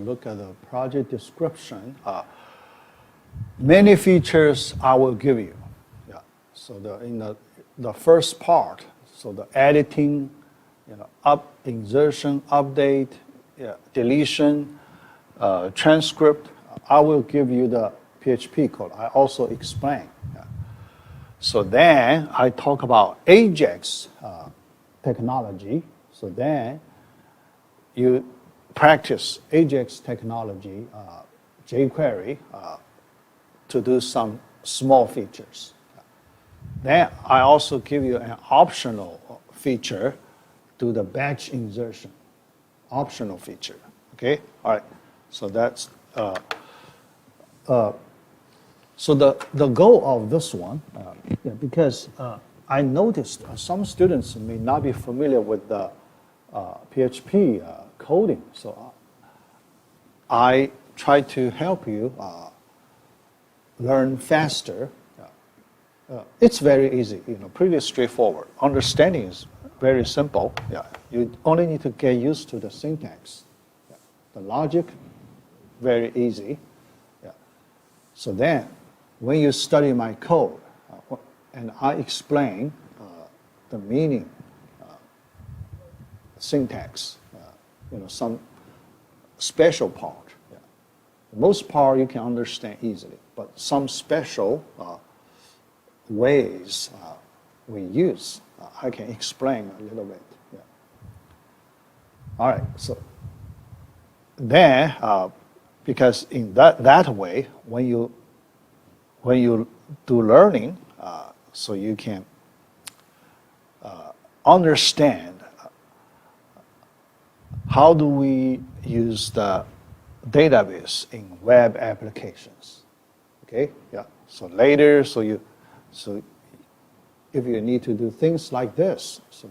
look at the project description, many features I will give you. Yeah. So in the first part, so the editing, insertion, update, deletion, transcript, I will give you the PHP code. I also explain. Yeah. So then I talk about AJAX technology. So then you practice AJAX technology, jQuery, to do some small features. Then I also give you an optional feature, do the batch insertion, optional feature. Okay, all right. So that's so the goal of this one, because I noticed some students may not be familiar with the PHP coding, so I try to help you learn faster. It's very easy, pretty straightforward. Understanding is very simple. Yeah, you only need to get used to the syntax. Yeah. The logic, very easy. Yeah. So then, when you study my code, and I explain the meaning, syntax, some special part. Yeah. Most part you can understand easily, but some special ways we use, I can explain a little bit. Yeah. All right, so then, because in that way, when you do learning, so you can understand how do we use the database in web applications. Okay, yeah. So later, so if you need to do things like this, so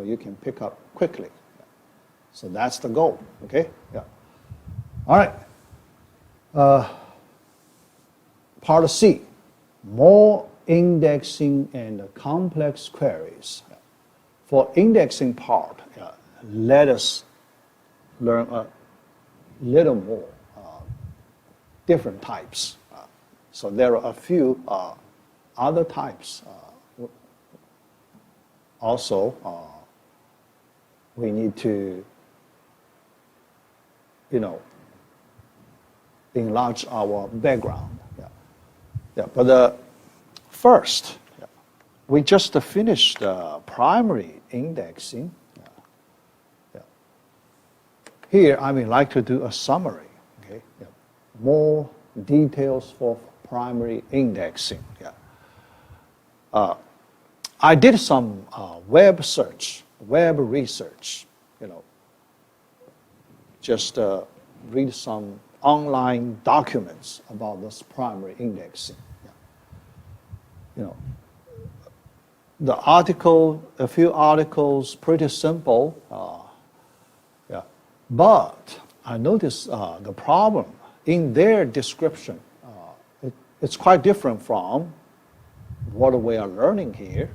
you can pick up quickly. So that's the goal. Okay, yeah. All right. Part C, more indexing and complex queries. For indexing part, let us learn a little more different types. So there are a few other types. Also, we need to, enlarge our background. Yeah, but first, we just finished primary indexing. Here, I would like to do a summary. Okay, more details for primary indexing. Yeah. I did some web research. Just read some online documents about this primary indexing. Yeah. The article, a few articles, pretty simple. Yeah. But I noticed the problem in their description. It's quite different from what we are learning here.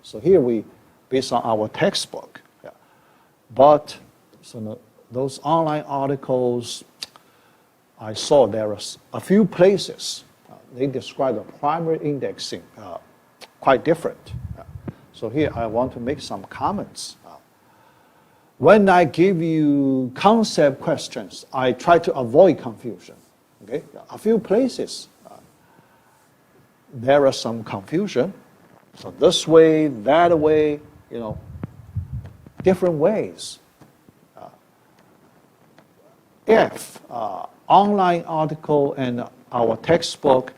So here we, based on our textbook. Yeah. But those online articles, I saw there are a few places they describe the primary indexing quite different. So here I want to make some comments. When I give you concept questions, I try to avoid confusion. Okay, a few places there are some confusion. So this way, that way, different ways. If online article and our textbook,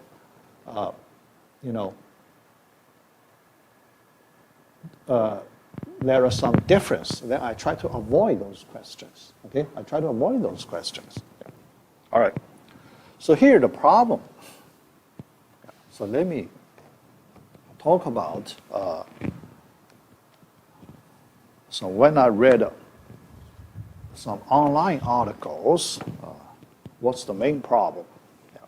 there are some difference, then I try to avoid those questions. Okay, I try to avoid those questions. Yeah. All right. So here the problem. So let me talk about. So when I read some online articles, what's the main problem? Yeah.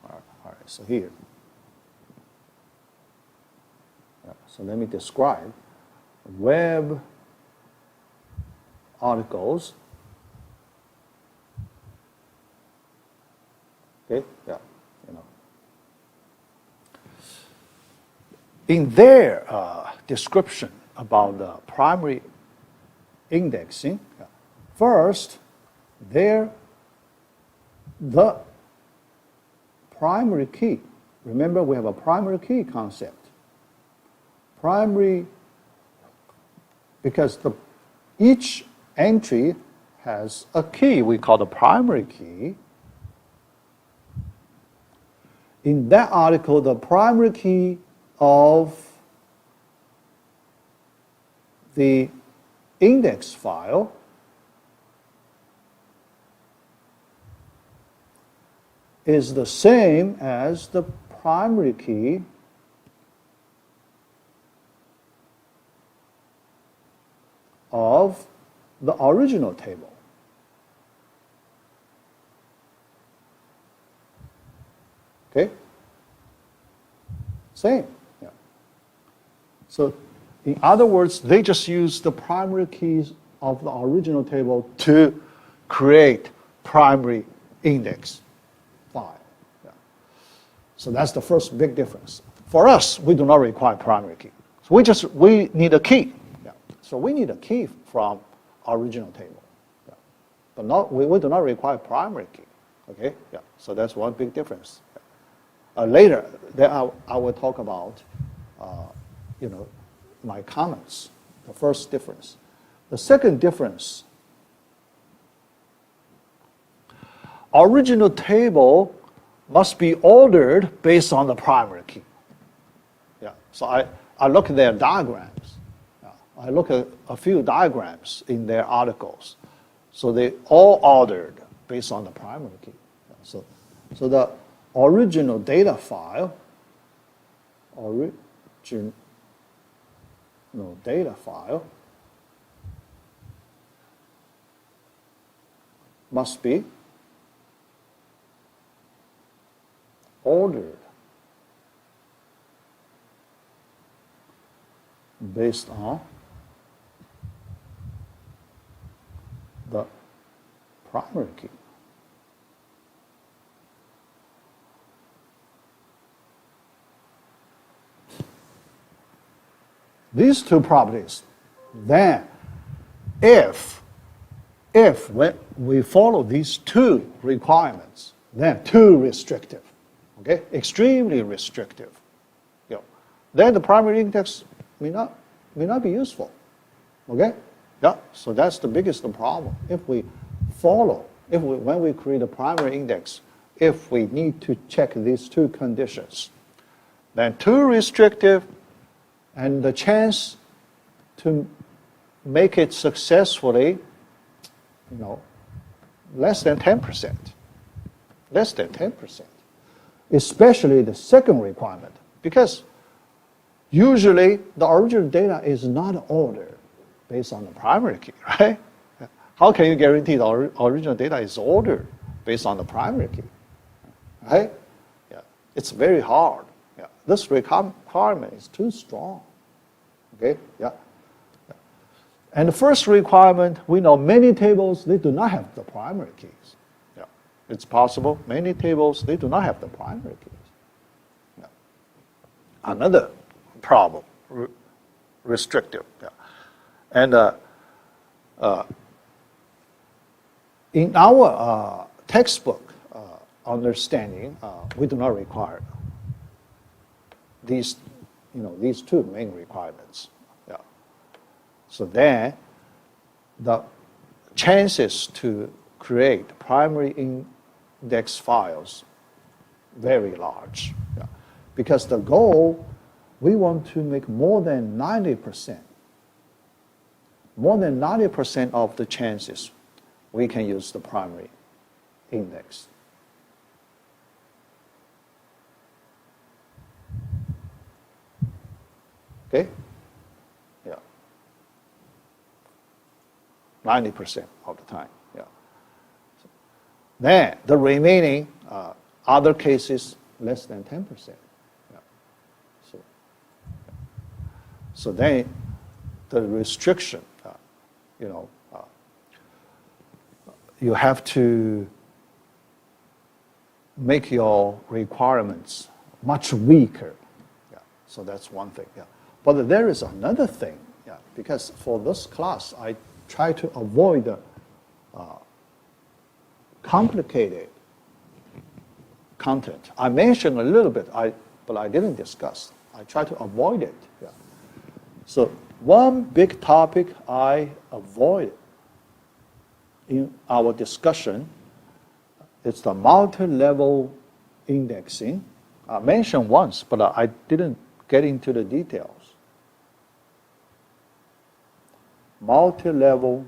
All right. So here. Yeah. So let me describe web articles Okay, yeah, you know. In their description about the primary indexing, first, the primary key. Remember, we have a primary key concept. Primary, because each entry has a key we call the primary key. In that article, the primary key of the index file is the same as the primary key of the original table. Okay? Same. Yeah. So, in other words, they just use the primary keys of the original table to create primary index file. Yeah. So that's the first big difference. For us, we do not require primary key. So we need a key. Yeah. So we need a key from original table. Yeah. But we do not require primary key. Okay? Yeah. So that's one big difference. Yeah. Later, then I will talk about, my comments. The first difference. The second difference, original table must be ordered based on the primary key. Yeah. So I look at their diagrams. Yeah. I look at a few diagrams in their articles. So they all ordered based on the primary key. Yeah. So the original data file, must be ordered based on the primary key. These two properties, then if when we follow these two requirements, then too restrictive, okay, extremely restrictive, then the primary index may not be useful, okay? Yeah, so that's the biggest problem. If we follow, when we create a primary index, if we need to check these two conditions, then too restrictive, and the chance to make it successfully, less than 10%. Less than 10%. Especially the second requirement, because usually the original data is not ordered based on the primary key, right? How can you guarantee the original data is ordered based on the primary key, right? Yeah, it's very hard. Yeah, this requirement is too strong. Okay, yeah. And the first requirement, we know many tables, they do not have the primary keys. Yeah. It's possible, many tables, they do not have the primary keys. Yeah. Another problem, restrictive. Yeah. And in our textbook understanding, we do not require these two main requirements. Yeah. So then, the chances to create primary index files very large. Yeah. Because the goal, we want to make more than 90%. More than 90% of the chances we can use the primary index. Okay? Yeah. 90% of the time. Yeah. Then the remaining other cases less than 10%. Yeah. So then the restriction, you have to make your requirements much weaker. Yeah. So that's one thing. Yeah. But there is another thing. Yeah. Because for this class, I try to avoid the complicated content. I mentioned a little bit, but I didn't discuss. I try to avoid it. Yeah. So one big topic I avoid in our discussion is the multi-level indexing. I mentioned once, but I didn't get into the details. Multi-level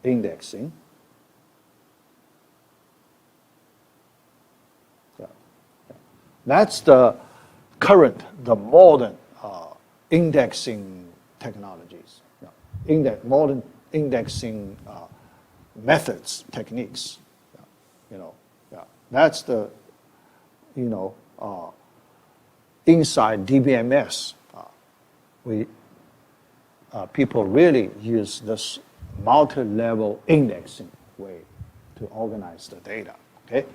indexing. Yeah. That's the current, the modern indexing technologies. Yeah. Modern indexing methods, techniques. Yeah. You know, yeah. That's the, inside DBMS, people really use this multi-level indexing way to organize the data. Okay,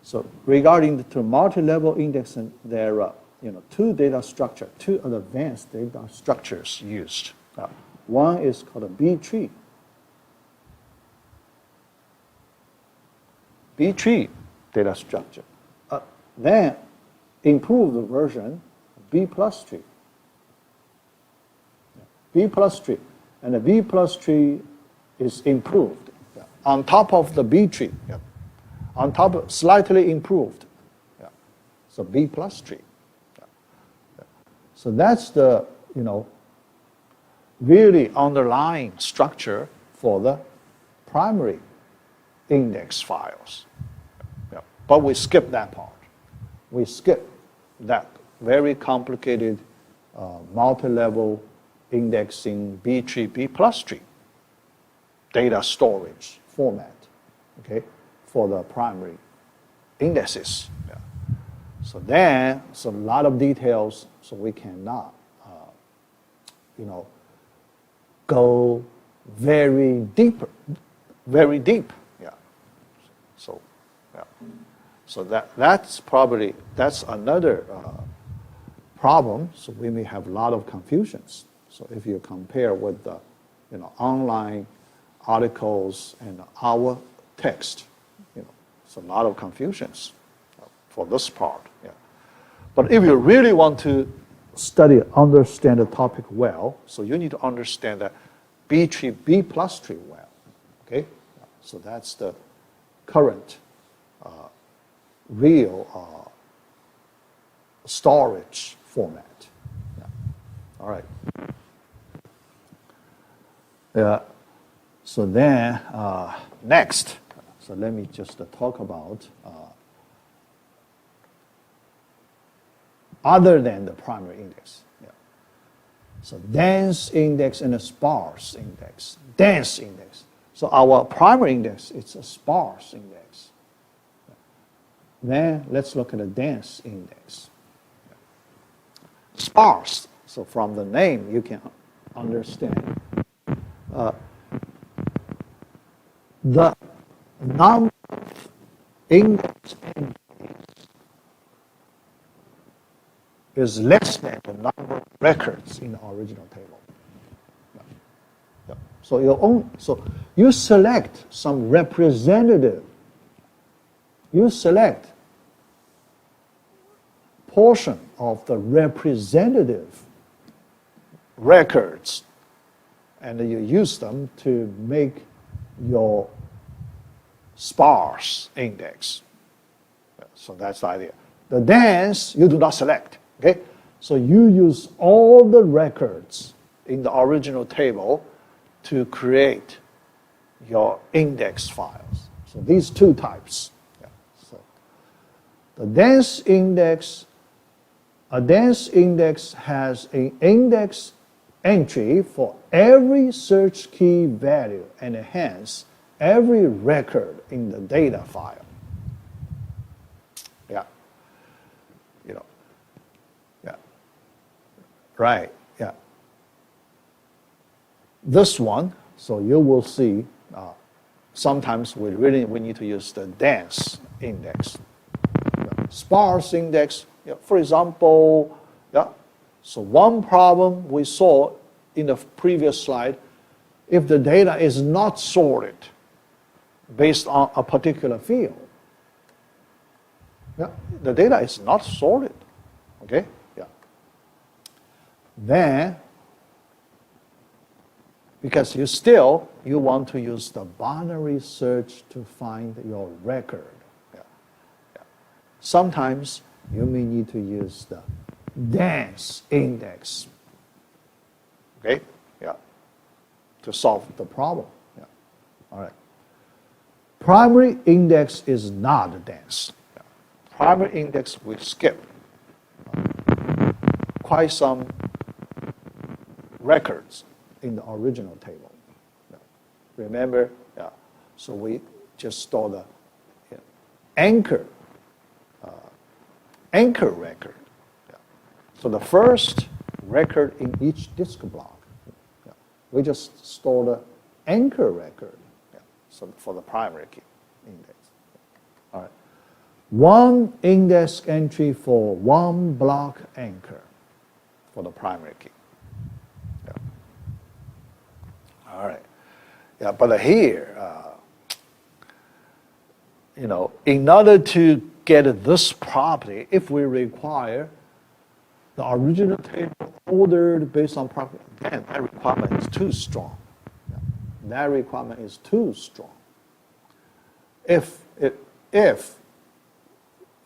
so regarding the multi-level indexing, there are two advanced data structures used. One is called a B tree. B tree data structure. Then improved version, B plus tree. B plus tree. And the B plus tree is improved. Yeah. On top of the B tree. Yeah. On top of slightly improved. Yeah. So B plus tree. Yeah. Yeah. So that's the, really underlying structure for the primary index files. Yeah. But we skip that part. We skip that very complicated multi-level indexing B tree, B plus tree data storage format, okay, for the primary indexes. Yeah. So then, a lot of details, so we cannot, go very deep. Yeah. So, yeah. So that's another problem. So we may have a lot of confusions. So if you compare with the, online articles and our text, it's a lot of confusions for this part. Yeah. But if you really want to understand the topic well, so you need to understand that B tree, B plus tree well. Okay, so that's the current real storage format. Yeah. All right. So then, next, so let me just talk about other than the primary index. Yeah. So dense index and a sparse index. Dense index. So our primary index, it's a sparse index. Then let's look at a dense index. Sparse, so from the name you can understand. The number of index is less than the number of records in the original table. Yeah. So you select some representative. You select portion of the representative records, and you use them to make your sparse index. So that's the idea. The dense, you do not select. Okay? So you use all the records in the original table to create your index files. So these two types. Yeah. So the dense index, a dense index has an index entry for every search key value and hence every record in the data file. Yeah. Yeah. Right. Yeah. This one, so you will see sometimes we need to use the dense index. Sparse index, for example, so one problem we saw in the previous slide, if the data is not sorted based on a particular field, the data is not sorted, okay? Then, because you want to use the binary search to find your record. Sometimes you may need to use the dense index, okay? To solve the problem. All right. Primary index is not dense. Primary index we skip quite some records in the original table. Remember? So we just store the anchor record. So the first record in each disk block, we just store the anchor record. So for the primary key index. All right. One index entry for one block anchor for the primary key. All right. But here, in order to get this property, if we require the original table ordered based on property, then that requirement is too strong. That requirement is too strong. If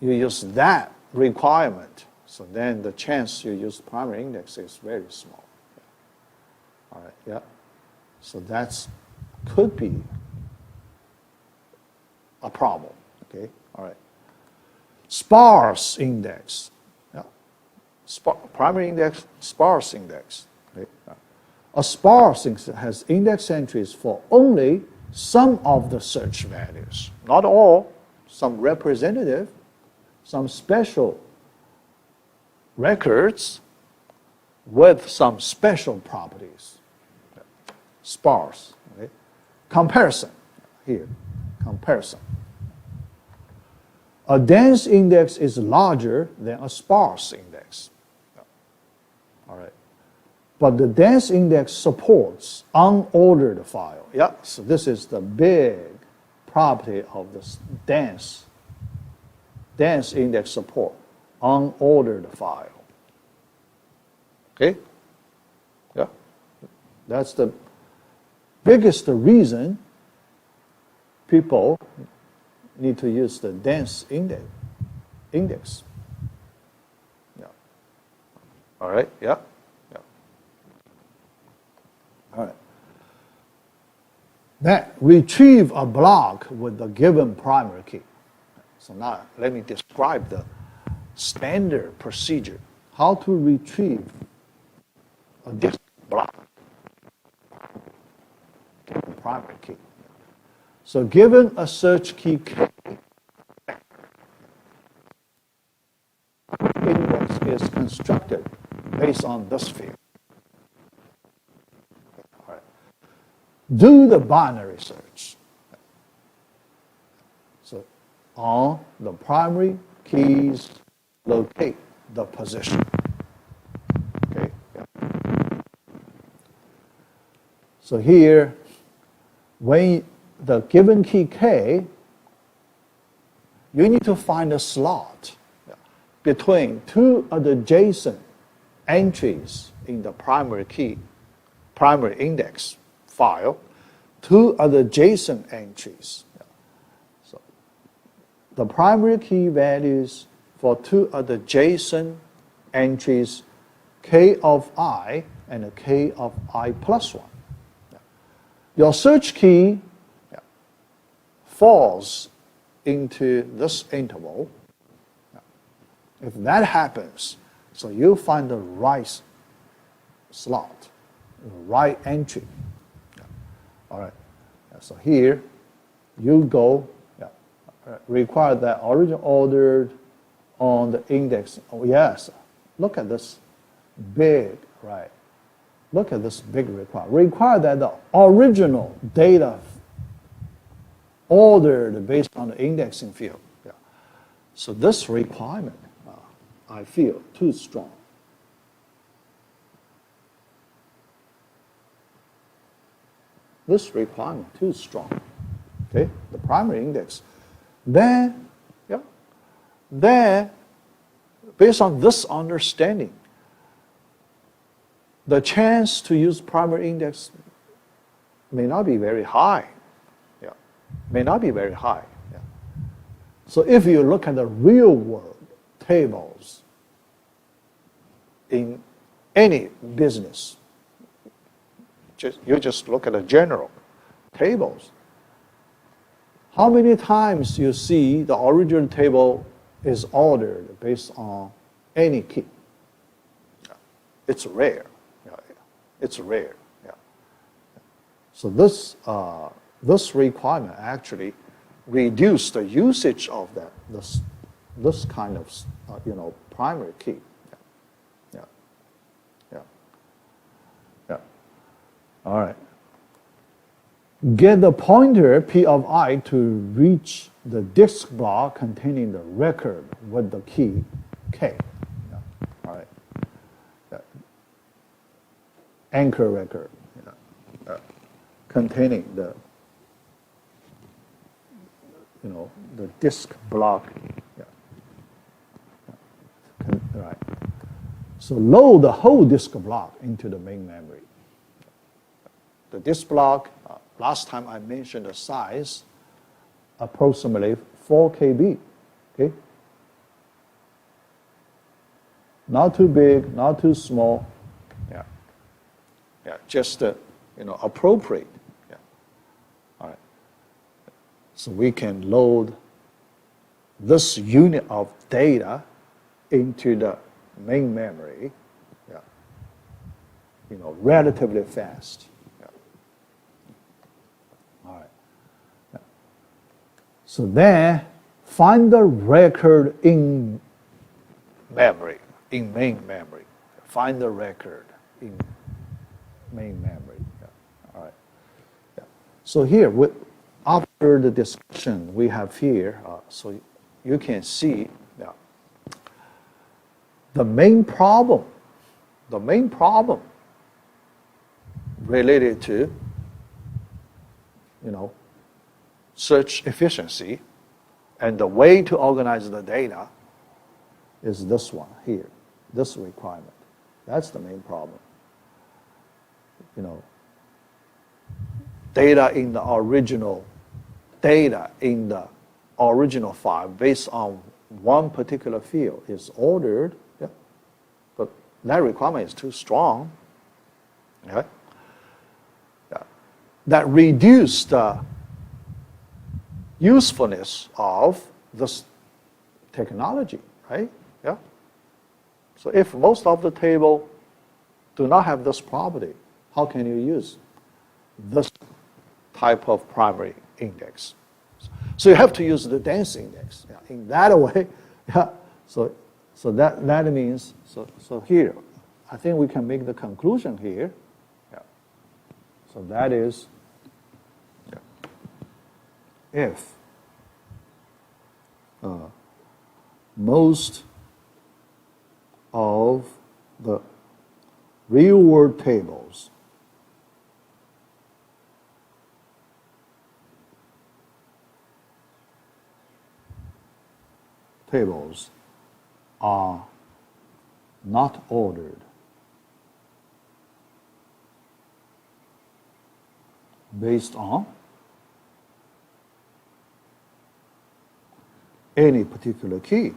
you use that requirement, so then the chance you use primary index is very small. All right, So that's could be a problem. Okay, all right. Sparse index. Primary index, sparse index. Okay? A sparse index has index entries for only some of the search values, not all, some representative, some special records with some special properties. Sparse. Okay? Comparison. Here, comparison. A dense index is larger than a sparse index. All right. But the dense index supports unordered file. So this is the big property of this dense index support, unordered file. Okay? That's the biggest reason people need to use the dense index. All right, All right. Then retrieve a block with the given primary key. So now let me describe the standard procedure. How to retrieve a disk block. The primary key. So given a search key K, index is constructed based on this field. All right. Do the binary search. So on the primary keys, locate the position. Okay. So here, when the given key K, you need to find a slot between two adjacent entries in the primary index file, two adjacent entries. So the primary key values for two adjacent entries, K of I and K of I plus 1. Your search key falls into this interval. If that happens, so you find the right slot, the right entry. All right. So here, you go, require that origin ordered on the index. Oh yes, look at this big, right? Look at this big requirement. Require that the original data ordered based on the indexing field. Yeah. So this requirement, I feel, too strong. This requirement too strong. Okay, the primary index. Then, yeah, then, based on this understanding, the chance to use primary index may not be very high. Yeah, may not be very high. Yeah. So if you look at the real world tables in any business, you just look at the general tables. How many times you see the original table is ordered based on any key? It's rare. It's rare. Yeah. So this requirement actually reduce the usage of this kind of primary key. Yeah. Yeah. Yeah. All right. Get the pointer P of I to reach the disk block containing the record with the key K. Yeah. All right. Yeah. Anchor record. Yeah. Containing the disk block. Yeah. Right. So load the whole disk block into the main memory. The disk block, last time I mentioned the size, approximately 4 KB. Okay? Not too big, not too small. Yeah. Yeah, just appropriate. Yeah. All right. So we can load this unit of data into the main memory. Yeah. Relatively fast. So then, find the record in memory, in main memory. Find the record in main memory. Yeah. All right. Yeah. So here, after the discussion we have here, so you can see the main problem related to, search efficiency, and the way to organize the data is this one here, this requirement. That's the main problem. Data in the original file based on one particular field is ordered, yeah, but that requirement is too strong. Okay? Yeah. That reduced the usefulness of this technology, right? Yeah. So if most of the table do not have this property, how can you use this type of primary index? So you have to use the dense index. Yeah. In that way, yeah. So that means so here, I think we can make the conclusion here. Yeah. So that is, if most of the real-world tables are not ordered based on any particular key.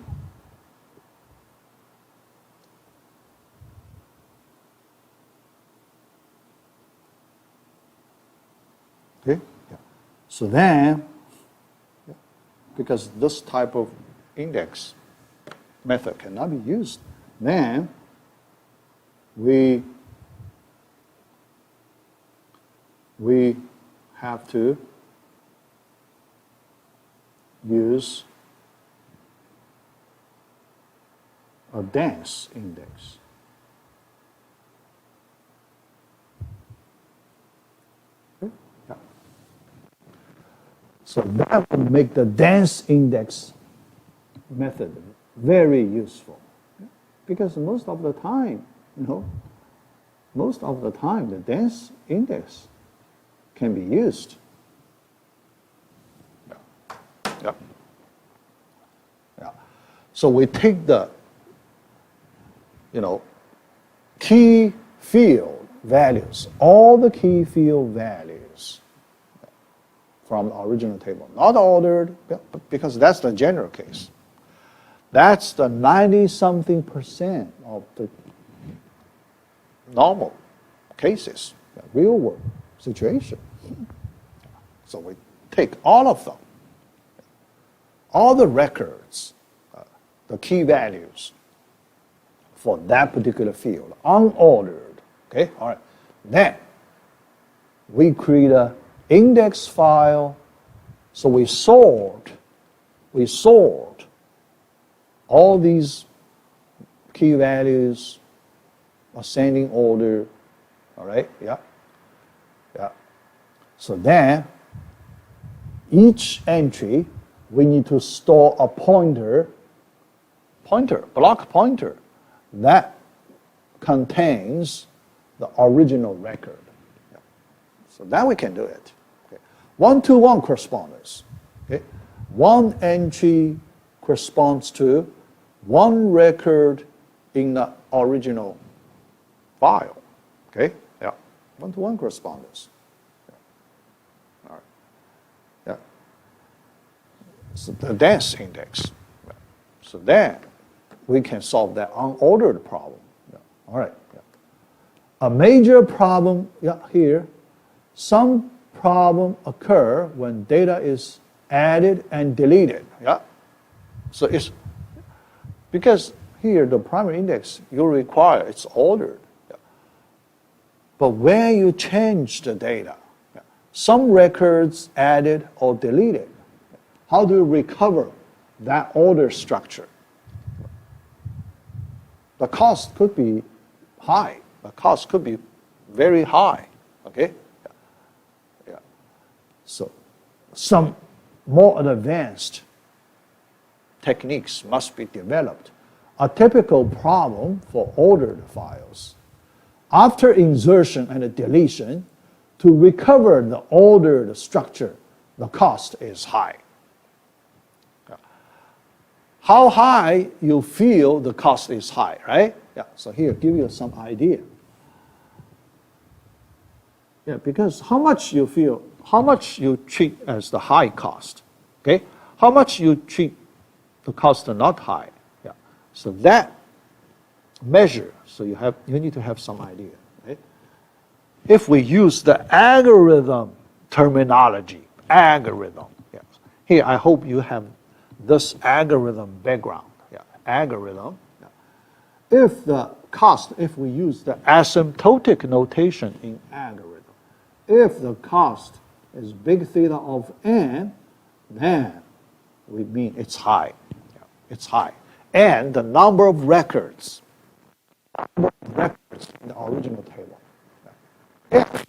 Okay? Yeah. So then, because this type of index method cannot be used, then we have to use a dense index. Okay? Yeah. So that would make the dense index method very useful. Because most of the time, the dense index can be used. Yeah. So we take the, key field values, all the key field values from the original table, not ordered, because that's the general case. That's the 90-something% of the normal cases, real world situation. So we take all of them, all the records, the key values for that particular field, unordered, okay? All right. Then we create an index file, so we sort all these key values, ascending order, all right? Yeah. So then, each entry, we need to store a block pointer, that contains the original record. Yeah. So that we can do it. Okay. 1-to-1 correspondence. Okay. One entry corresponds to one record in the original file. Okay? Yeah. 1-to-1 correspondence. Yeah. All right. Yeah. So the dense index. Yeah. So then we can solve that unordered problem. Yeah. All right. Yeah. A major problem here, some problem occur when data is added and deleted. Yeah. So it's because here the primary index you require it's ordered. Yeah. But when you change the data, some records added or deleted, how do you recover that order structure? The cost could be high. The cost could be very high. Okay? Yeah. So some more advanced techniques must be developed. A typical problem for ordered files. After insertion and deletion, to recover the ordered structure, the cost is high. How high you feel the cost is high, right? Yeah, so here, give you some idea. Yeah, because how much you treat as the high cost, okay? How much you treat the cost not high, yeah. So that measure, so you need to have some idea, right? If we use the algorithm terminology, algorithm, yes. Here, I hope you have this algorithm background, algorithm. If the cost, if we use the asymptotic notation in algorithm, if the cost is big theta of n, then we mean it's high. It's high. And the number of records in the original table. If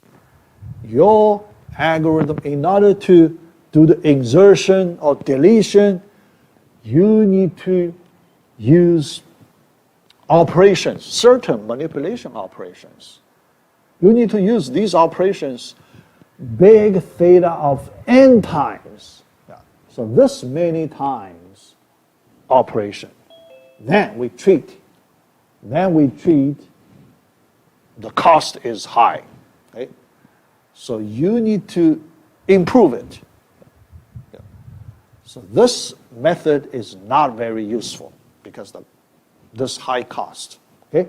your algorithm, in order to do the insertion or deletion, you need to use operations, certain manipulation operations. You need to use these operations big theta of n times. Yeah. So this many times operation. Then we treat the cost is high. Okay? So you need to improve it. So this method is not very useful because this high cost. Okay?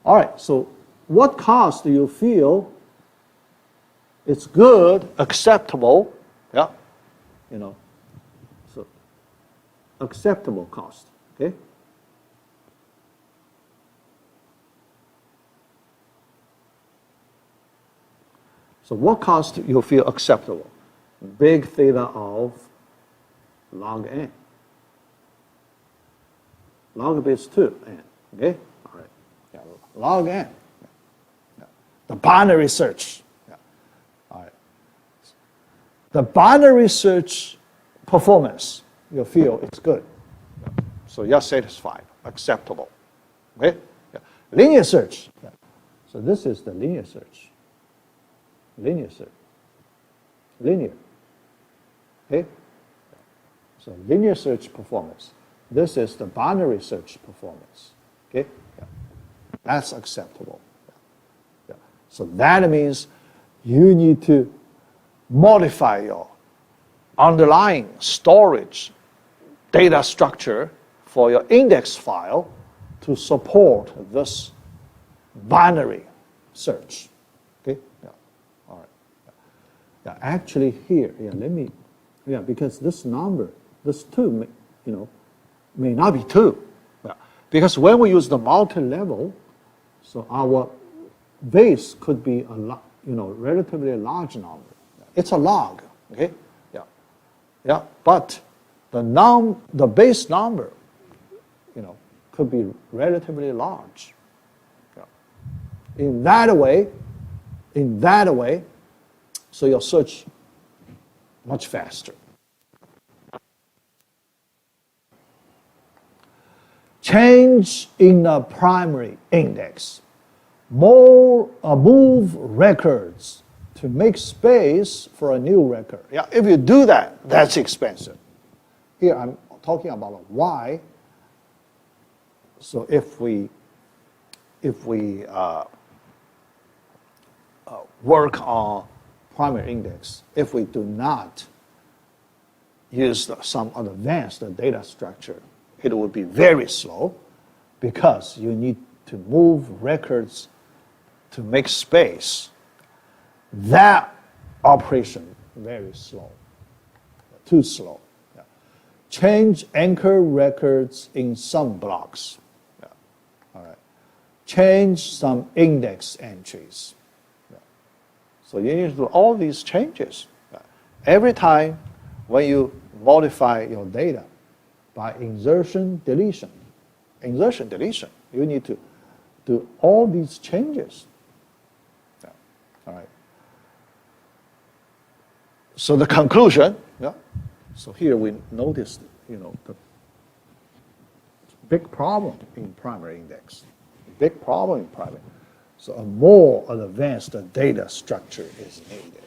All right, so what cost do you feel it's good, acceptable? Yeah, so acceptable cost. Okay? So what cost do you feel acceptable? Big theta of log n. Log base 2 n. Okay? All right. Yeah, log n. Yeah. The binary search. Yeah. All right. the binary search performance, you feel it's good. So you're satisfied, acceptable. Okay? Yeah. Linear search. Yeah. So this is the linear search. Linear search. Linear. Okay? So linear search performance. This is the binary search performance. Okay? Yeah. That's acceptable. Yeah. So that means you need to modify your underlying storage data structure for your index file to support this binary search. Okay? Yeah. All right. Yeah. Actually here, because this number, this 2, may not be 2. Yeah. Because when we use the multi-level, so our base could be a relatively large number. It's a log. Okay? Yeah. Yeah. But the base number, could be relatively large. Yeah. In that way, so your search much faster. Change in the primary index. Move records to make space for a new record. Yeah, if you do that, that's expensive. Here I'm talking about why. So if we work on primary index, if we do not use some advanced data structure, it will be very slow because you need to move records to make space. That operation very slow, too slow. Yeah. Change anchor records in some blocks. All right. Change some index entries. Yeah. So you need to do all these changes. Yeah. Every time when you modify your data by insertion, deletion, you need to do all these changes. Yeah. All right. So the conclusion, yeah. So here we noticed, the big problem in primary index. Big problem in primary. So a more advanced data structure is needed.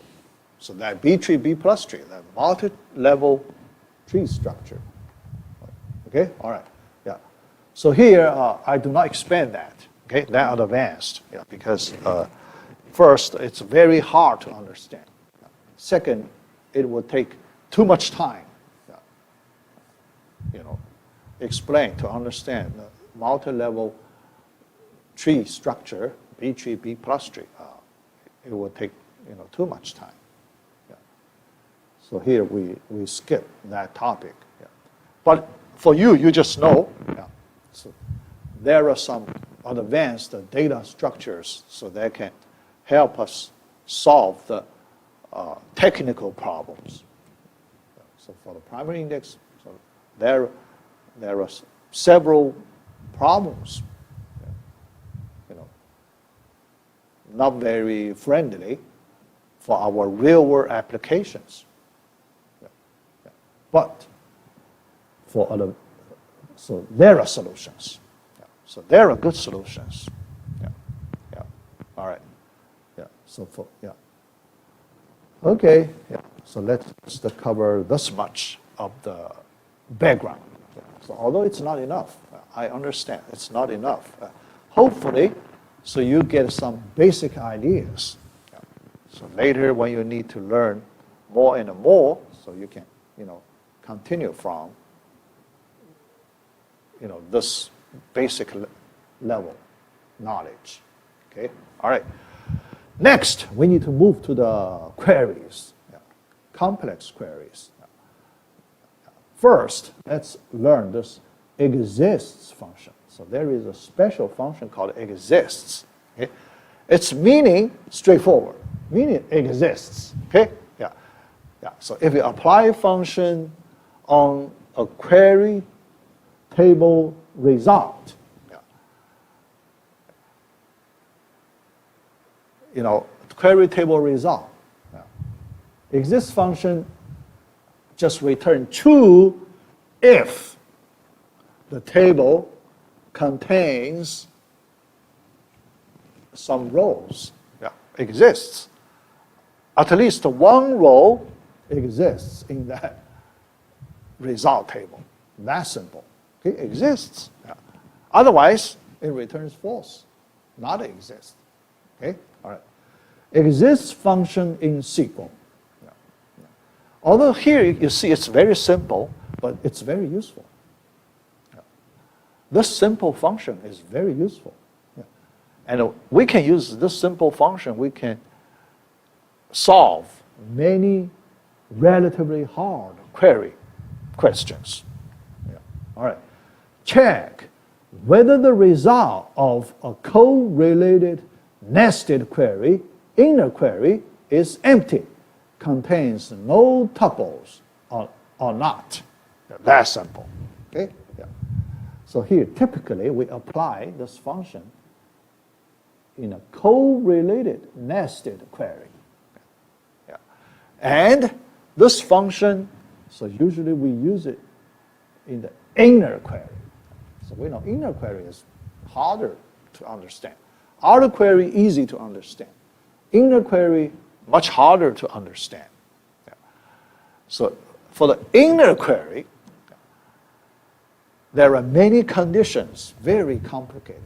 So that B tree, B plus tree, that multi-level tree structure. Okay, all right, yeah. So here I do not expand that. Okay, that advanced, yeah, because first it's very hard to understand. Second, it would take too much time. Explain to understand the multi-level tree structure, B tree, B plus tree. It will take too much time. Yeah. So here we skip that topic. Yeah. But for you just know. Yeah. So there are some advanced data structures, so they can help us solve the technical problems. So for the primary index, so there are several problems, not very friendly for our real-world applications. Yeah. Yeah. But for so there are solutions. Yeah. So there are good solutions. Yeah. Yeah. All right. Yeah. So okay. Yeah. So let's just cover this much of the background. Yeah. So although it's not enough, I understand it's not enough. Hopefully, so you get some basic ideas. Yeah. So later, when you need to learn more and more, so you can, continue from, this basic level knowledge. Okay. All right. Next, we need to move to the queries, complex queries. First, let's learn this exists function. So there is a special function called exists. Okay? Its meaning straightforward. Meaning exists. Okay? Yeah. Yeah. So if you apply a function on a query table result, query table result. Exist function just return true if the table contains some rows. Yeah, exists. At least one row exists in that result table. That's simple. Okay, exists. Yeah. Otherwise, it returns false, not exist. Okay, all right. Exists function in SQL. Yeah. Yeah. Although here you see it's very simple, but it's very useful. Yeah. This simple function is very useful. Yeah. And we can use this simple function, we can solve many relatively hard query questions. Yeah. All right. Check whether the result of a correlated nested query, inner query, is empty, contains no tuples or not. Yeah, that's simple. Okay? Yeah. So here, typically, we apply this function in a correlated nested query. Yeah. And this function, so usually we use it in the inner query. So we know inner query is harder to understand. Outer query, easy to understand. Inner query, much harder to understand. Yeah. So for the inner query, there are many conditions, very complicated.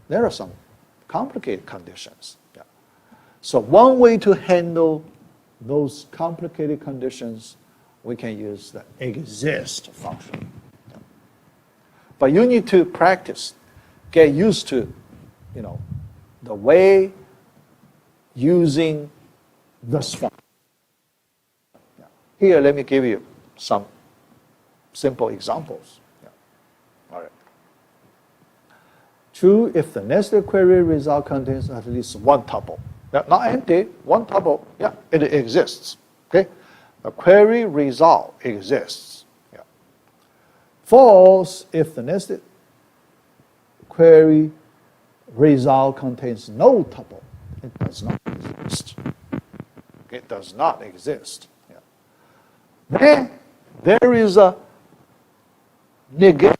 There are some complicated conditions. Yeah. So one way to handle those complicated conditions, we can use the exist function. Yeah. But you need to practice, get used to, the way using this function. Yeah. Here, let me give you some simple examples. Yeah. All right. True if the nested query result contains at least one tuple. Yeah, not empty, one tuple. Yeah, it exists. Okay. The query result exists. Yeah. False if the nested query result contains no tuple. It does not exist. It does not exist. Yeah. Then there is a negation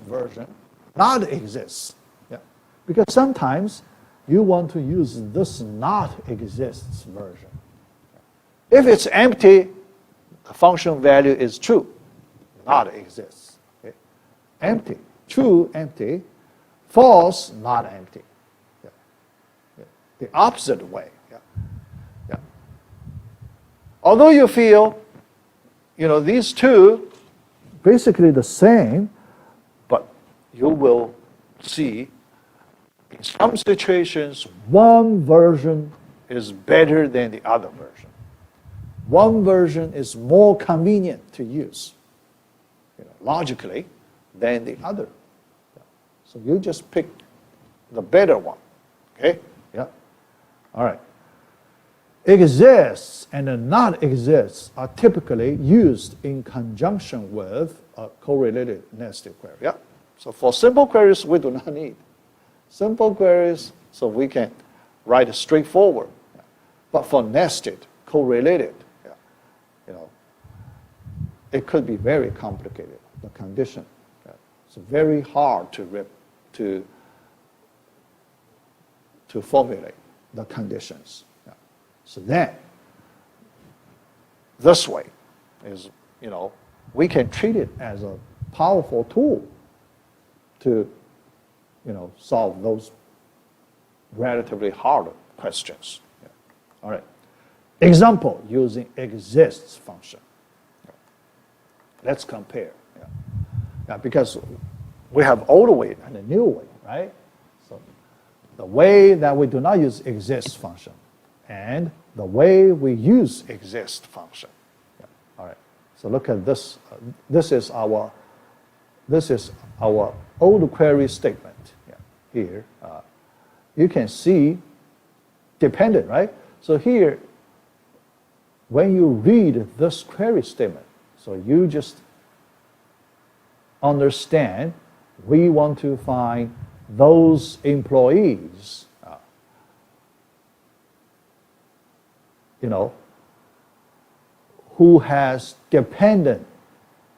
version, not exists. Yeah. Because sometimes you want to use this not exists version. If it's empty, the function value is true, not exists. Okay? Empty, true, empty, false, not empty. Yeah. Yeah. The opposite way. Yeah. Yeah. Although you feel, these two basically the same, but you will see in some situations one version is better than the other version. One version is more convenient to use, logically, than the other. So you just pick the better one. Okay? Yeah. All right. Exists and not exists are typically used in conjunction with a correlated nested query. Yeah. So for simple queries, we do not need simple queries, so we can write straightforward. Yeah. But for nested, correlated, it could be very complicated, the condition. Yeah. It's very hard to formulate the conditions. Yeah. So then, this way is, we can treat it as a powerful tool to, solve those relatively hard questions. Yeah. All right. Example using exists function. Yeah. Let's compare. Yeah. Yeah, because we have old way and a new way, right? So the way that we do not use exist function and the way we use exist function. Yeah. All right. So look at this. This is our old query statement. Yeah. Here, you can see dependent, right? So here, when you read this query statement, so you just understand we want to find those employees, who has dependent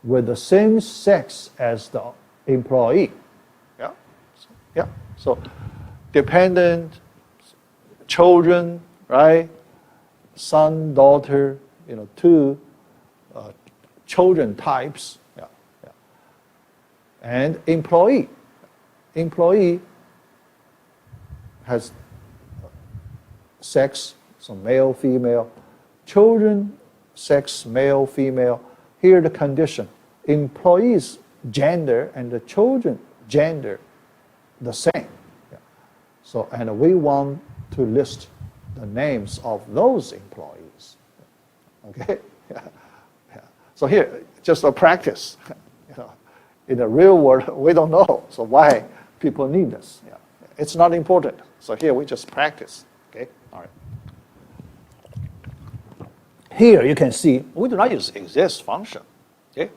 with the same sex as the employee. Yeah, yeah. So dependent, children, right? Son, daughter, two children types. Yeah, yeah. And employee. Employee has sex, so male, female. Children, sex, male, female. Here the condition. Employees gender and the children gender the same. Yeah. So, and we want to list the names of those employees. Okay? Yeah. Yeah. So here, just a practice. In the real world, we don't know. So why people need this? Yeah. It's not important. So here we just practice. Okay? All right. Here you can see we do not use exist function. Okay?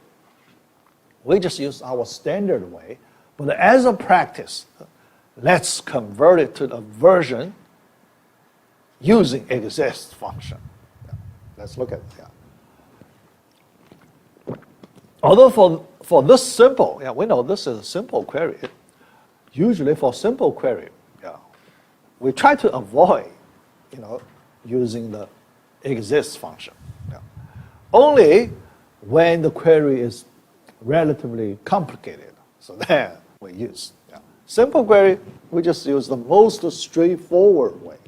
We just use our standard way. But as a practice, let's convert it to the version using exist function. Yeah. Let's look at it. Yeah. Although for this simple, yeah, we know this is a simple query. Usually for simple query, yeah, we try to avoid, using the exist function. Yeah. Only when the query is relatively complicated, so then we use. Yeah. Simple query, we just use the most straightforward way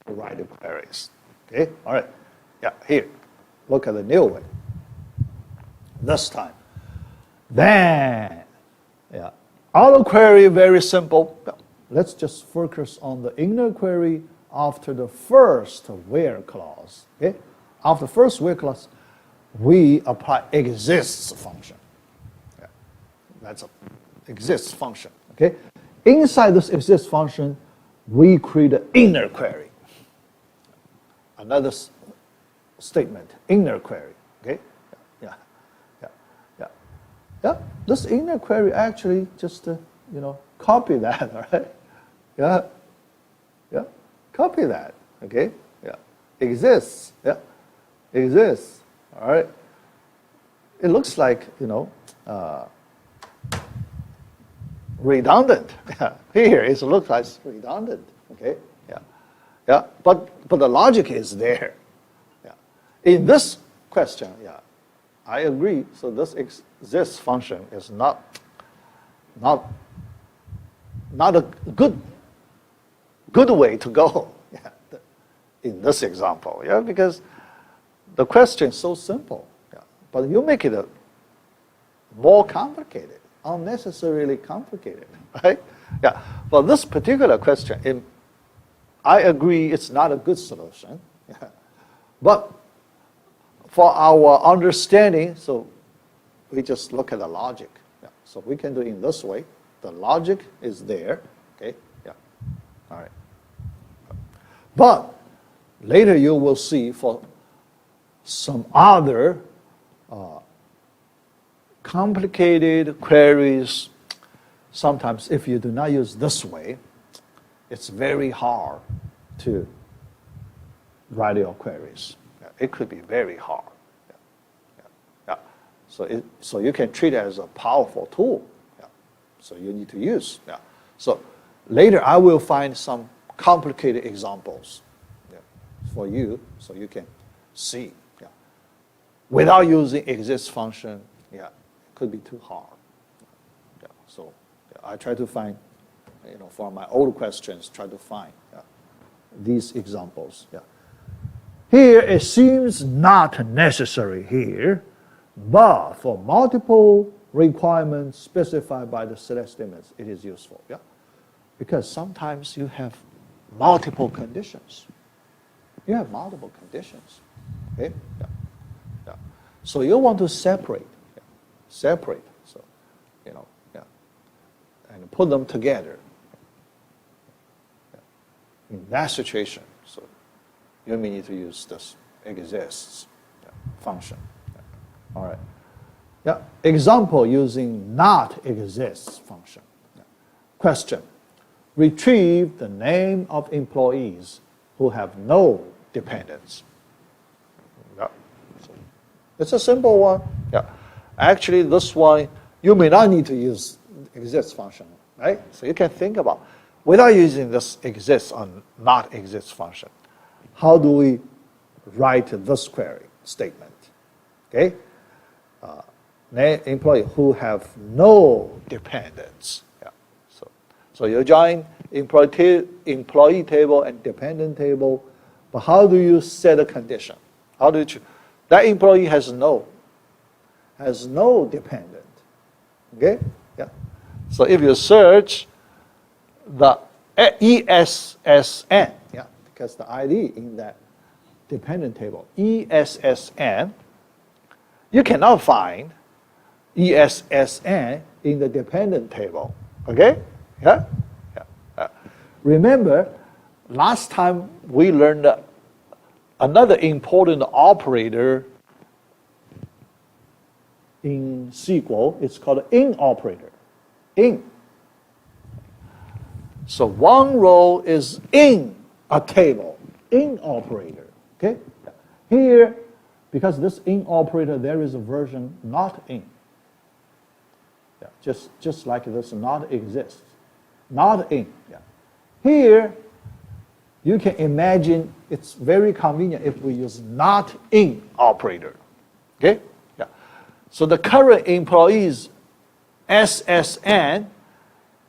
to write the queries. Okay, all right. Yeah, here, look at the new way. This time. Then, yeah, outer query, very simple. Let's just focus on the inner query after the first where clause. Okay, after first where clause, we apply exists function. Yeah. That's an exists function. Okay, inside this exists function, we create an inner query. Another statement, inner query. Okay, yeah, yeah, yeah, yeah. This inner query actually just copy that. All right, yeah, yeah, copy that. Okay, yeah, exists. Yeah, exists. All right. It looks like redundant. Yeah. Here it looks like redundant. Okay. Yeah. Yeah. But the logic is there. Yeah. In this question, yeah, I agree. So this exists function is not a good way to go. Yeah. In this example, yeah, because the question is so simple, yeah, but you make it more complicated, unnecessarily complicated, right? Yeah. For this particular question, I agree it's not a good solution, yeah. But for our understanding, so we just look at the logic. Yeah. So we can do it in this way. The logic is there, okay? Yeah. All right. But later you will see for some other complicated queries, sometimes if you do not use this way, it's very hard to write your queries. Yeah, it could be very hard. Yeah. Yeah. Yeah. So you can treat it as a powerful tool. Yeah. So you need to use. Yeah. So later I will find some complicated examples, yeah, for you so you can see. Yeah. Without using exist function, yeah, it could be too hard. Yeah. So yeah, I try to find, for my old questions, try to find, yeah, these examples. Yeah. Here it seems not necessary here, but for multiple requirements specified by the select statements, it is useful. Yeah. Because sometimes you have multiple conditions. You have multiple conditions. Okay? Yeah. Yeah. So you want to separate. Yeah. Separate. So, yeah. And put them together. Yeah. In that situation, so you may need to use this exists, yeah, function. Yeah. All right. Yeah. Example using not exists function. Yeah. Question. Retrieve the name of employees who have no dependents. Yeah. So It's a simple one. Yeah. Actually, this one, you may not need to use exist function, right? So you can think about, without using this exist or not exist function, how do we write this query statement? Okay? Employee who have no dependents. Yeah. So you join employee table and dependent table, but how do you set a condition? How do you choose? That employee has no dependent. Okay? Yeah. So if you search the ESSN, yeah, because the ID in that dependent table, ESSN, you cannot find ESSN in the dependent table. Okay? Yeah? Yeah. Remember, last time we learned another important operator in SQL. It's called in operator. In. So one row is in a table. In operator. Okay? Here, because this in operator, there is a version not in. Yeah, just like this not exists. Not in. Yeah. Here, you can imagine it's very convenient if we use not in operator. Okay? Yeah. So the current employee's SSN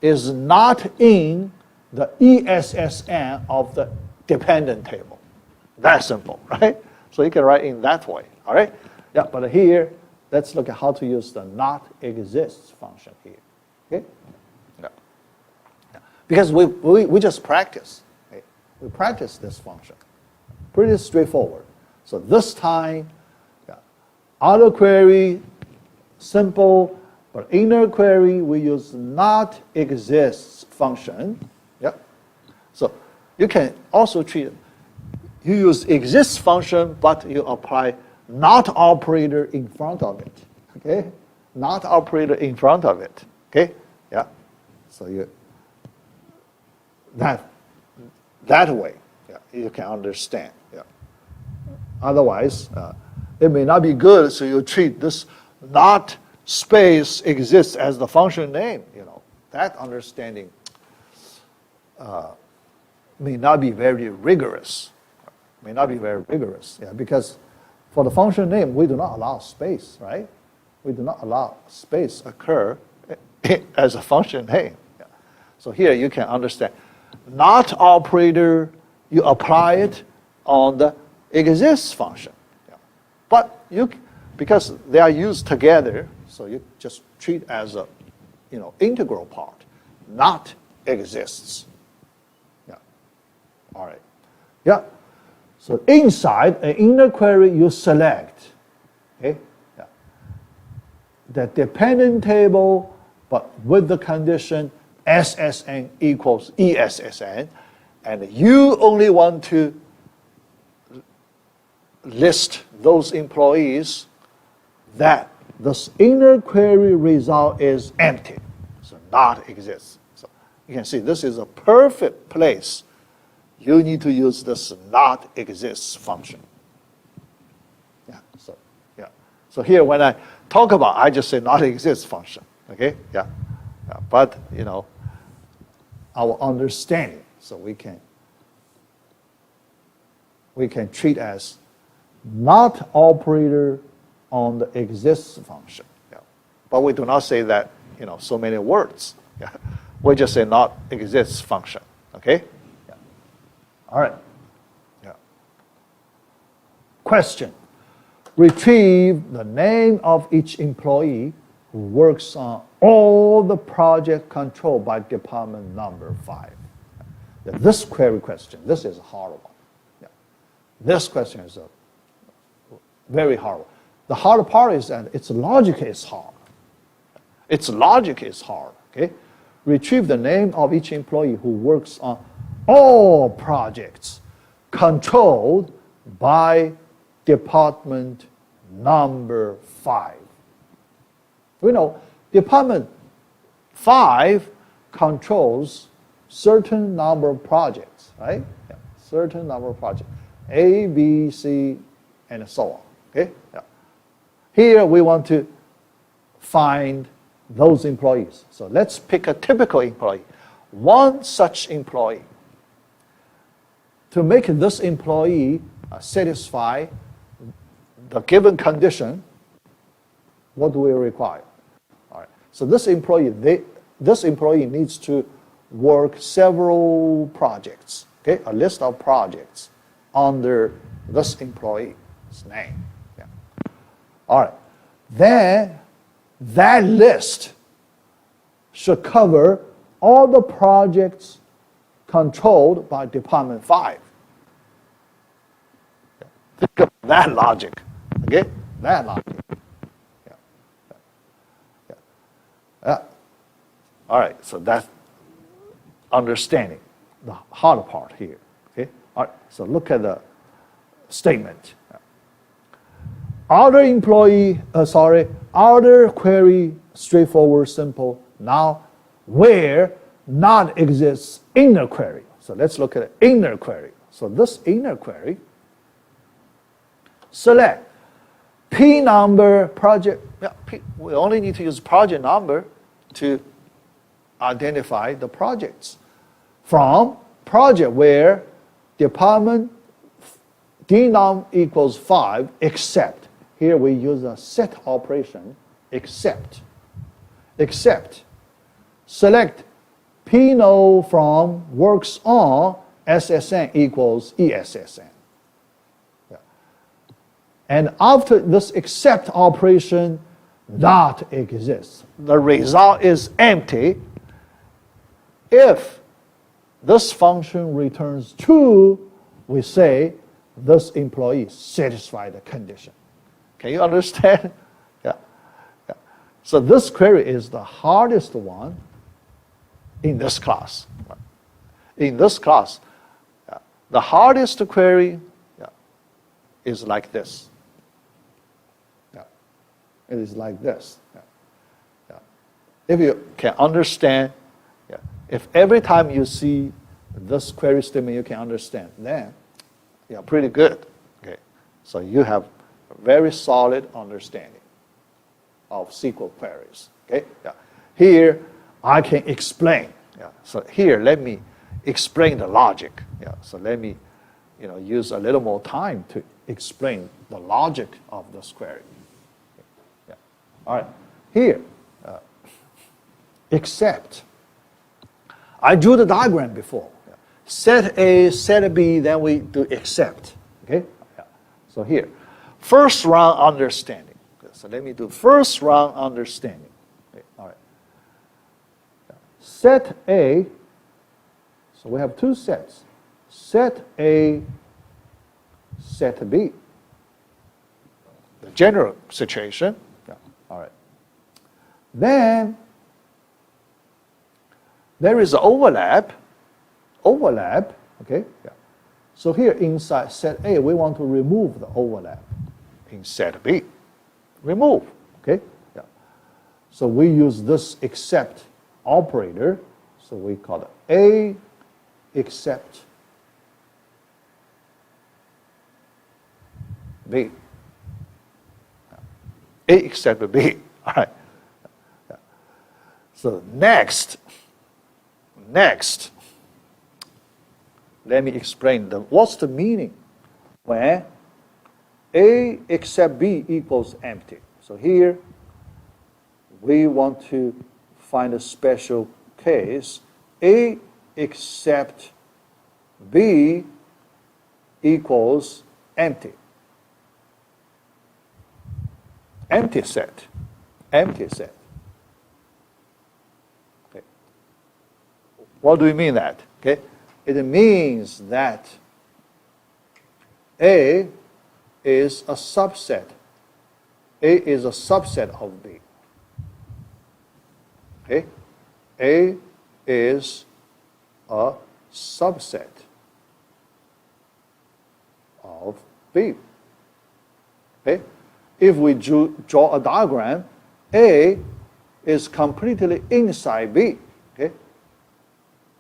is not in the ESSN of the dependent table. That's simple, right? So you can write in that way, all right? Yeah, but here, let's look at how to use the not exists function here, okay? Yeah. Yeah. Because we just practice. Okay? We practice this function. Pretty straightforward. So this time, yeah, outer query, simple, but inner query, we use not exists function. Yep. So you can also treat it. You use exists function, but you apply not operator in front of it. Okay? Not operator in front of it. Okay? Yeah. So you that way, yeah, you can understand. Yeah. Otherwise, it may not be good. So you treat this not space exists as the function name. You know, that understanding may not be very rigorous. May not be very rigorous. Yeah, because for the function name, we do not allow space, right? We do not allow space occur as a function name. Yeah. So here you can understand. Not operator, you apply it on the exists function. Yeah. But because they are used together, so you just treat as a, integral part, not exists. Yeah. All right. Yeah. So inside an inner query, you select, okay, yeah, the dependent table, but with the condition SSN equals ESSN, and you only want to list those employees that this inner query result is empty, so not exists. So you can see this is a perfect place. You need to use this not exists function. Yeah. So here when I talk about, I just say not exists function. Okay. Yeah. But our understanding, so we can treat as not operator on the exists function. Yeah. But we do not say that so many words. Yeah. We just say not exists function. Okay. All right. Yeah. Question. Retrieve the name of each employee who works on all the project controlled by department number 5. Yeah, this query question, this is a hard one. Yeah. This question is a very hard one. The hard part is that its logic is hard. Its logic is hard. Okay. Retrieve the name of each employee who works on all projects controlled by department number 5. We know department 5 controls certain number of projects, right? Yeah. Certain number of projects, A, B, C, and so on. Okay. Yeah. Here we want to find those employees. So let's pick a typical employee. One such employee. To make this employee satisfy the given condition, what do we require? All right. So this employee needs to work several projects, okay? A list of projects under this employee's name. Yeah. All right. Then that list should cover all the projects controlled by Department 5. Think of that logic, okay? That logic. Yeah. All right, so that's understanding the hard part here, okay? All right, so look at the statement. Outer query, straightforward, simple. Now, where not exists inner query. So let's look at the inner query. So this inner query, select P number project. Yeah, we only need to use project number to identify the projects from project where department denom equals 5 except. Here we use a set operation, except. Select P node from works on SSN equals ESSN. Yeah. And after this except operation, not exists. The result is empty if this function returns true, we say this employee satisfied the condition. Can you understand? Yeah. So this query is the hardest one in this class. In this class, the hardest query is like this. It is like this. If you can understand, if every time you see this query statement you can understand, then you're pretty good. Okay, so you have a very solid understanding of SQL queries. Okay, here I can explain. So here let me explain the logic. So let me, use a little more time to explain the logic of this query. All right, here, except. I drew the diagram before. Set A, set B, then we do except. Okay? So here, first round understanding. So let me do first round understanding. Okay. All right. Set A, so we have two sets. Set A, set B. The general situation. All right. Then there is overlap. Okay. So here inside set A, we want to remove the overlap. In set B, remove. Okay. So we use this except operator. So we call it A except B. A except B. All right. So next, let me explain what's the meaning when A except B equals empty. So here we want to find a special case. A except B equals empty. Empty set. Okay. What do we mean that? Okay. It means that A is a subset. A is a subset of B. Okay. A is a subset of B. Okay. If we draw a diagram, A is completely inside B. Okay?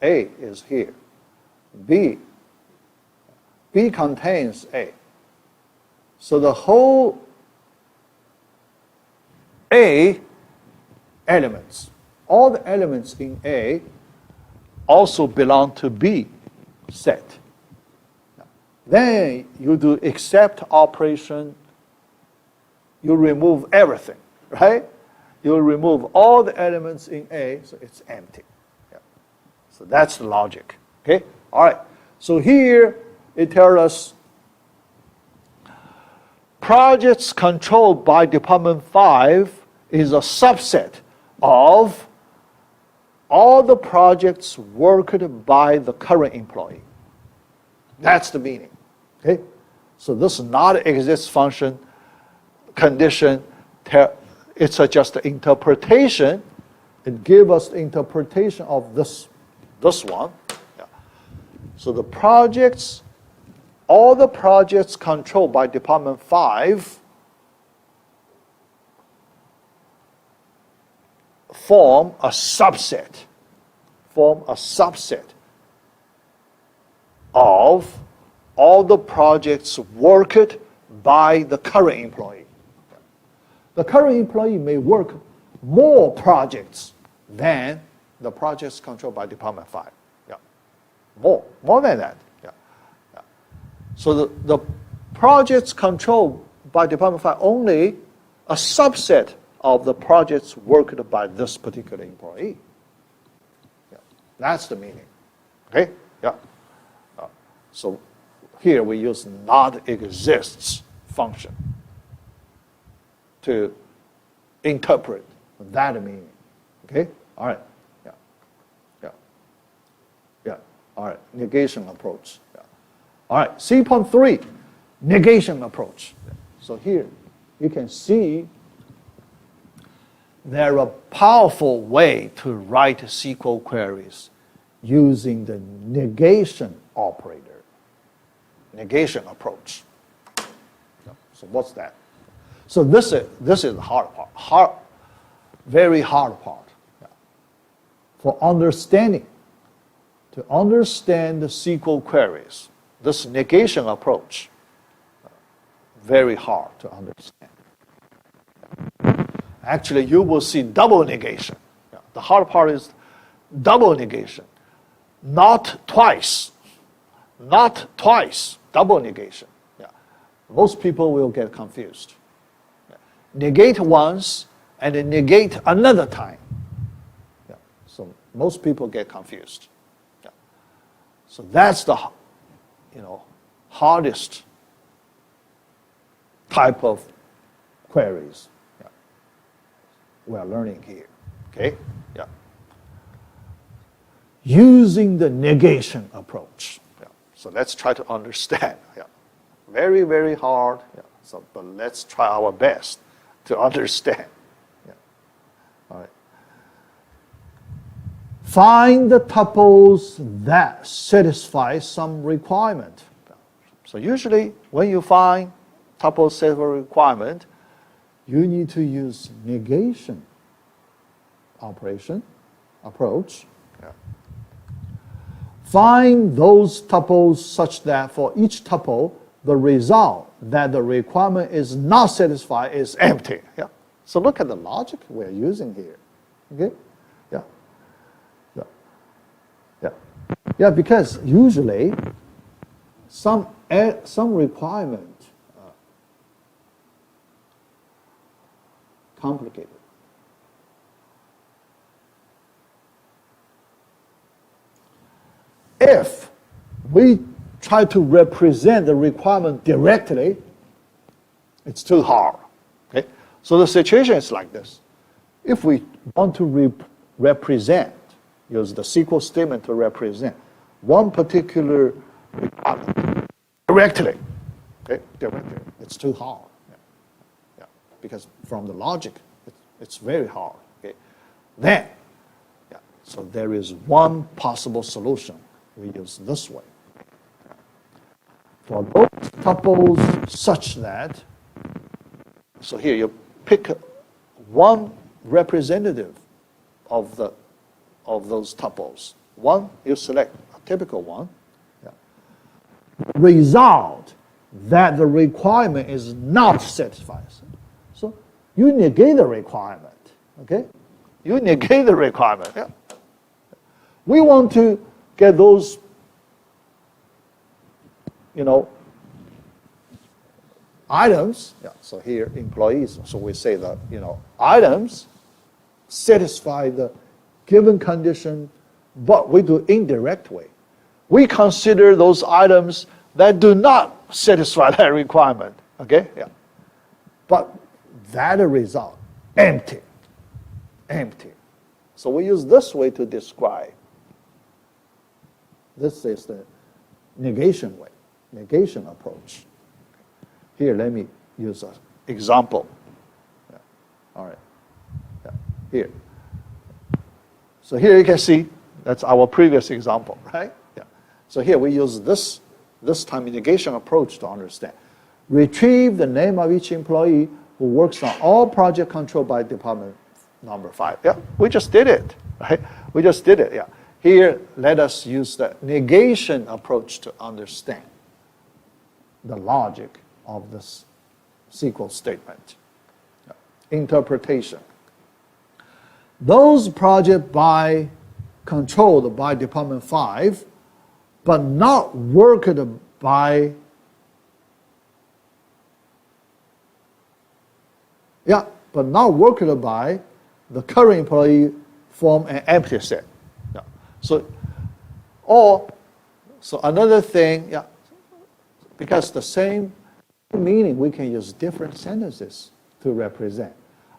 A is here. B contains A. So the whole A elements. All the elements in A also belong to B set. Then you do except operation, you remove everything, right? You remove all the elements in A, so it's empty. Yeah. So that's the logic, okay? All right, so here it tells us projects controlled by Department 5 is a subset of all the projects worked by the current employee. That's the meaning, okay? So this is not an exist function condition. It's just an interpretation. It gives us the interpretation of this one. Yeah. So the projects, all the projects controlled by Department 5 form a subset of all the projects worked by the current employee. The current employee may work more projects than the projects controlled by Department 5. Yeah. More than that. Yeah. Yeah. So the projects controlled by Department 5 only a subset of the projects worked by this particular employee. Yeah. That's the meaning. Okay? Yeah. So here we use not exists function to interpret that meaning. Okay? All right. Yeah. Yeah. Yeah. All right. Negation approach. Yeah. All right. C.3, negation approach. Yeah. So here you can see there are a powerful way to write SQL queries using the negation operator. Negation approach. So what's that? So this is the hard part. Very hard part. For understanding, to understand the SQL queries, this negation approach, very hard to understand. Actually, you will see double negation. The hard part is double negation. Not twice, double negation. Yeah. Most people will get confused. Yeah. Negate once and then negate another time. Yeah. So most people get confused. Yeah. So that's the hardest type of queries. Yeah. We are learning here. Okay? Yeah. Using the negation approach. Yeah. So let's try to understand. Yeah. Very, very hard. Yeah. So, but let's try our best to understand. Yeah. All right. Find the tuples that satisfy some requirement. So usually when you find tuples satisfy requirement, you need to use negation approach. Yeah. Find those tuples such that for each tuple, the result that the requirement is not satisfied is empty. Yeah. So look at the logic we're using here. Okay? Yeah. Yeah. Yeah. Yeah, because usually some requirement complicated. If we try to represent the requirement directly, it's too hard. Okay? So the situation is like this. If we want to represent, use the SQL statement to represent one particular requirement directly, okay? Directly, it's too hard. Yeah. Yeah. Because from the logic, it's very hard. Okay? Then, yeah. So there is one possible solution. We use this way. For those tuples such that, so here you pick one representative of those tuples. One, you select a typical one. Yeah. Result that the requirement is not satisfied. So you negate the requirement. Okay? You negate the requirement. Yeah. We want to get those, items. Yeah. So here, employees. So we say that, items satisfy the given condition, but we do indirect way. We consider those items that do not satisfy that requirement. Okay? Yeah. But that result, empty. Empty. So we use this way to describe. This is the negation way, negation approach. Here, let me use an example. Yeah. All right. Yeah. Here. So here you can see, that's our previous example, right? Yeah. So here we use this time negation approach to understand. Retrieve the name of each employee who works on all project controlled by department number 5. Yeah, we just did it, right? We just did it, yeah. Here, let us use the negation approach to understand the logic of this SQL statement. Yeah. Interpretation. Those projects controlled by department 5, but not worked by the current employee form an empty set. Yeah. So another thing, yeah, because the same meaning, we can use different sentences to represent.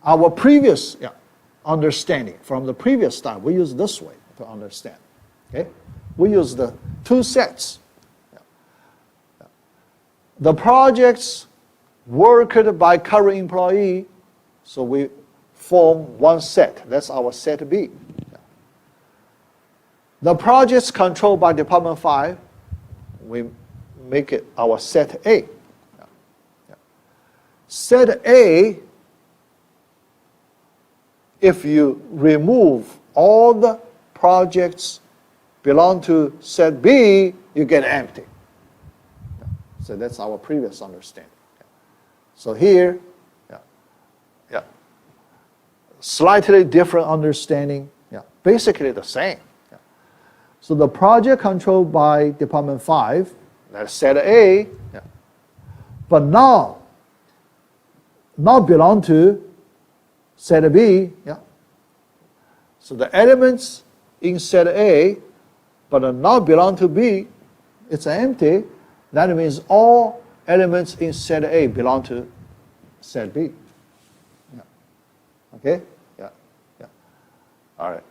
Our previous understanding from the previous time, we use this way to understand. Okay? We use the two sets. Yeah. Yeah. The projects worked by current employee, so we form one set. That's our set B. Yeah. The projects controlled by department 5, we make it our set A. Yeah. Yeah. Set A, if you remove all the projects belong to set B, you get empty. Yeah. So that's our previous understanding. Yeah. So here, slightly different understanding, basically the same. Yeah. So the project controlled by department 5, that's set A, but now belong to set B. Yeah. So the elements in set A, but now belong to B, it's empty. That means all elements in set A belong to set B. Okay? Yeah. Yeah. All right.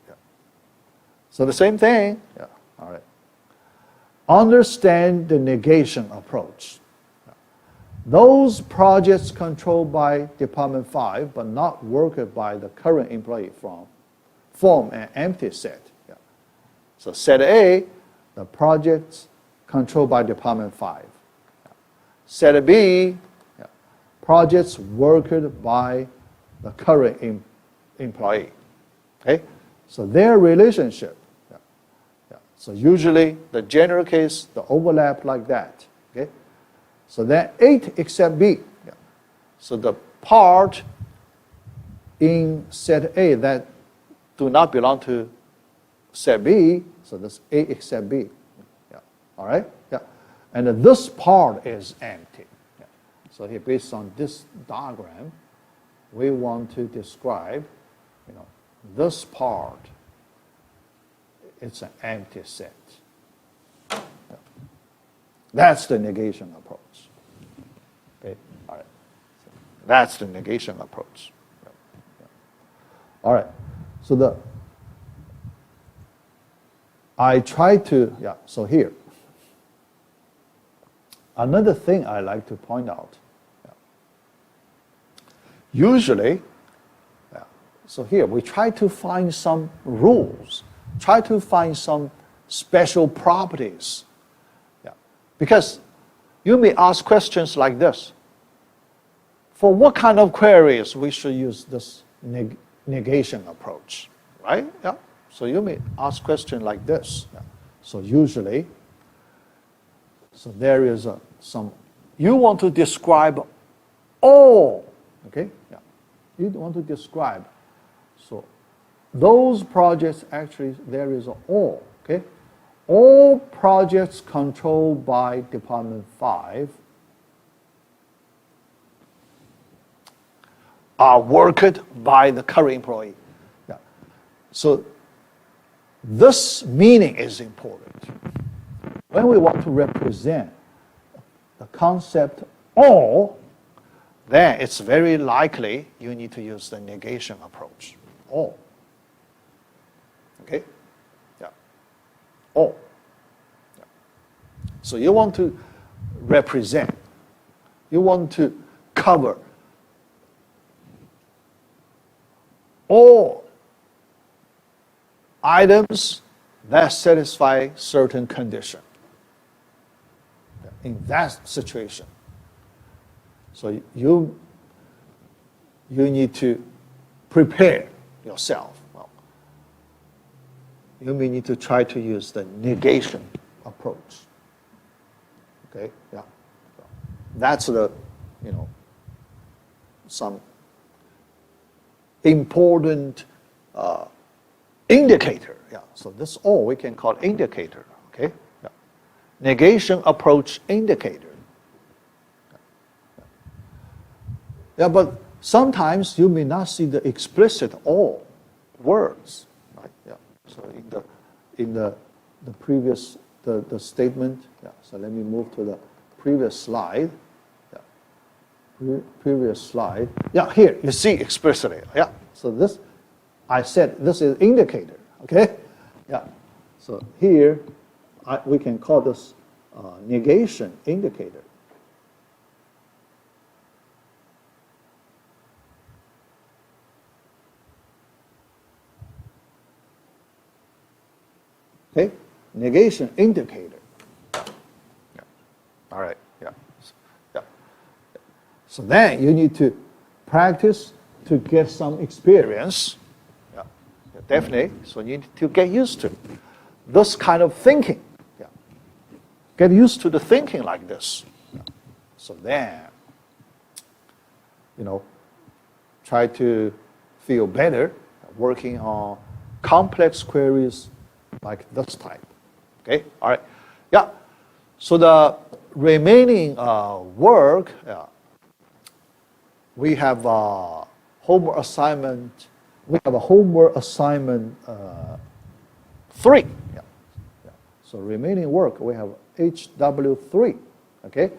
Yeah. So the same thing. Yeah. All right. Understand the negation approach. Those projects controlled by department 5 but not worked by the current employee form an empty set. Yeah. So set A, the projects controlled by department 5. Yeah. Set B, projects worked by the current employee. Okay? So their relationship. Yeah. Yeah. So usually the general case, the overlap like that. Okay? So then 8 except B. Yeah. So the part in set A that do not belong to set B, so that's A except B. Yeah. All right? Yeah. And this part is empty. So here, based on this diagram, we want to describe, this part, it's an empty set. Yeah. That's the negation approach. Okay, all right. So that's the negation approach. Yeah. Yeah. All right. So I try to, so here, another thing I like to point out. Usually, so here we try to find some rules, try to find some special properties. Yeah. Because you may ask questions like this. For what kind of queries we should use this negation approach, right? Yeah. So you may ask questions like this. Yeah. So usually, so there is you want to describe all Okay? Yeah. You want to describe. So those projects, actually, there is all. Okay? All projects controlled by Department 5 are worked by the current employee. Yeah. So this meaning is important. When we want to represent the concept all, then it's very likely you need to use the negation approach. All. Okay? Yeah. All. Yeah. So you want to represent, you want to cover all items that satisfy certain condition in that situation. So you need to prepare yourself. Well, you may need to try to use the negation approach. Okay, yeah. So that's the, some important indicator. Yeah. So this all we can call indicator. Okay. Yeah. Negation approach indicator. Yeah, but sometimes you may not see the explicit all words, right? Yeah. So in the previous the statement. Yeah. So let me move to the previous slide. Yeah. Previous slide. Yeah. Here you see explicitly. Yeah. So this, I said this is indicator. Okay. Yeah. So here we can call this negation indicator. Okay, negation indicator. Yeah. All right. Yeah. Yeah. So then you need to practice to get some experience. Yeah. Definitely. So you need to get used to this kind of thinking. Yeah. Get used to the thinking like this. Yeah. So then, try to feel better working on complex queries like this type. Okay, all right. Yeah, so the remaining work, we have homework assignment. We have a homework assignment 3. Yeah. Yeah. So remaining work, we have HW3. Okay,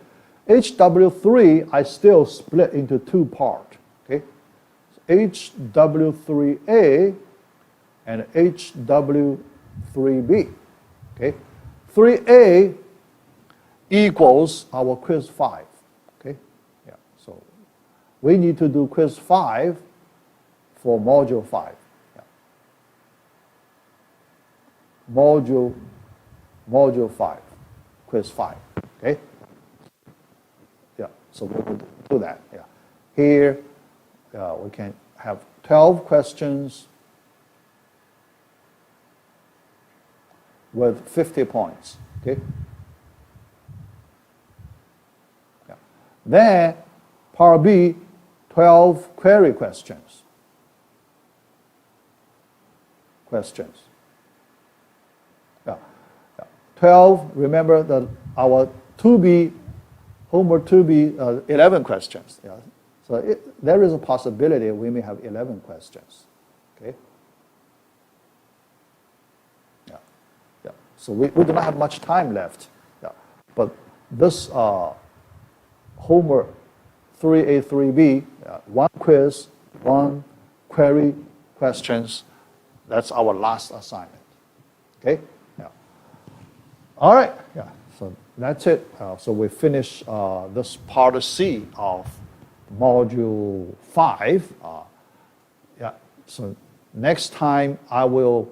HW3 I still split into 2 parts. Okay, so HW3A and HW3B. Okay, 3A equals our quiz 5. Okay, yeah. So we need to do quiz 5 for module 5. Yeah. Module 5, quiz 5. Okay. Yeah. So we will do that. Yeah. Here we can have 12 questions with 50 points. Okay. Yeah. Then part B, 12 query questions. Yeah. Yeah. 12. Remember that our 2B homework 2B 11 questions. Yeah. So there is a possibility we may have 11 questions. Okay. So we do not have much time left. Yeah. But this homework 3A, 3B, 1 quiz, 1 query questions, that's our last assignment. Okay? Yeah. All right. Yeah. So that's it. So we finish this part C of module 5. Yeah. So next time I will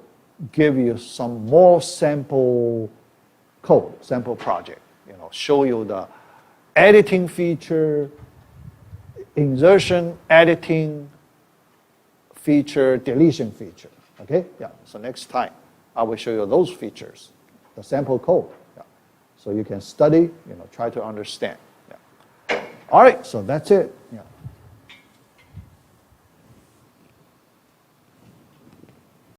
give you some more sample code, sample project, show you the editing feature, insertion, editing feature, deletion feature. Okay? Yeah. So next time I will show you those features, the sample code. Yeah. So you can study, try to understand. Yeah. All right. So that's it. Yeah.